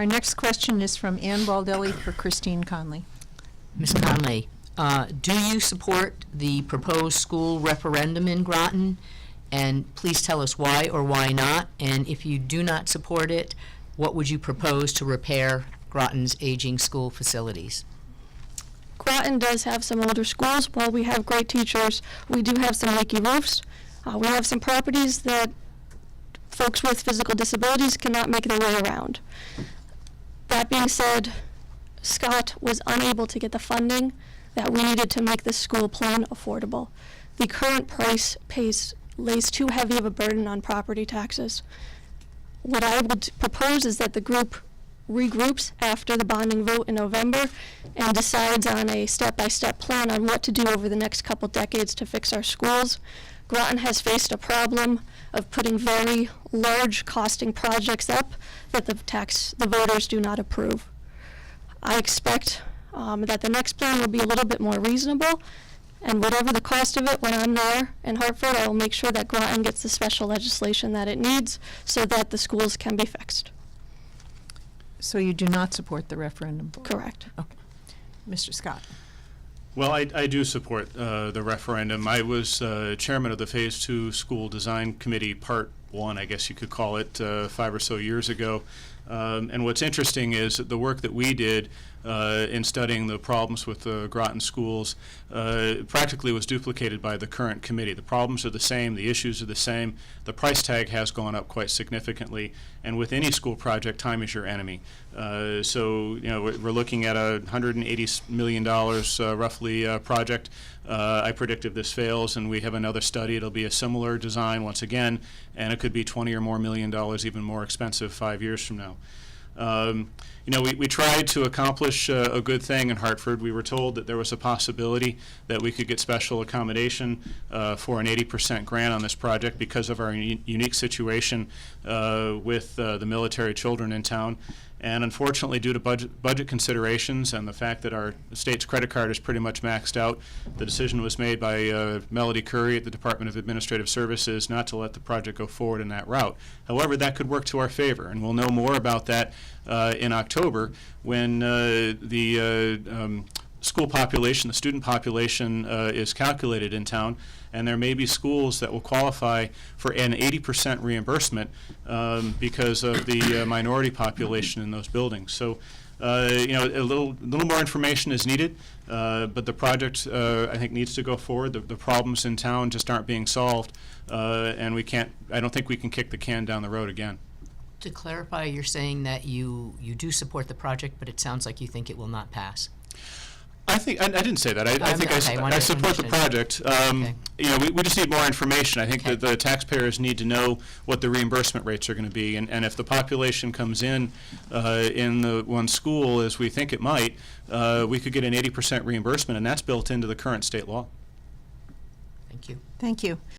Our next question is from Ann Baldelli for Christine Conley. Ms. Conley, do you support the proposed school referendum in Groton? And please tell us why or why not. And if you do not support it, what would you propose to repair Groton's aging school facilities? Groton does have some older schools. While we have great teachers, we do have some leaky roofs. We have some properties that folks with physical disabilities cannot make their way around. That being said, Scott was unable to get the funding that we needed to make this school plan affordable. The current price lays too heavy of a burden on property taxes. What I would propose is that the group regroups after the bonding vote in November and decides on a step-by-step plan on what to do over the next couple decades to fix our schools. Groton has faced a problem of putting very large costing projects up that the voters do not approve. I expect that the next plan will be a little bit more reasonable, and whatever the cost of it when I'm there in Hartford, I will make sure that Groton gets the special legislation that it needs so that the schools can be fixed. So you do not support the referendum? Correct. Okay. Mr. Scott. Well, I do support the referendum. I was chairman of the Phase 2 School Design Committee, Part 1, I guess you could call it, 5 or so years ago. And what's interesting is that the work that we did in studying the problems with the Groton schools practically was duplicated by the current committee. The problems are the same, the issues are the same, the price tag has gone up quite significantly, and with any school project, time is your enemy. So, you know, we're looking at a $180 million roughly project. I predict if this fails and we have another study, it'll be a similar design once again, and it could be $20 or more million, even more expensive 5 years from now. You know, we tried to accomplish a good thing in Hartford. We were told that there was a possibility that we could get special accommodation for an 80% grant on this project because of our unique situation with the military children in town. And unfortunately, due to budget considerations and the fact that our state's credit card is pretty much maxed out, the decision was made by Melody Curry at the Department of Administrative Services not to let the project go forward in that route. However, that could work to our favor, and we'll know more about that in October when the school population, the student population is calculated in town, and there may be schools that will qualify for an 80% reimbursement because of the minority population in those buildings. So, you know, a little more information is needed, but the project I think needs to go forward. The problems in town just aren't being solved, and I don't think we can kick the can down the road again. To clarify, you're saying that you do support the project, but it sounds like you think it will not pass. I didn't say that. I think I support the project. Okay. You know, we just need more information. I think that the taxpayers need to know what the reimbursement rates are going to be, and if the population comes in the one school as we think it might, we could get an 80% reimbursement, and that's built into the current state law. Thank you. Thank you.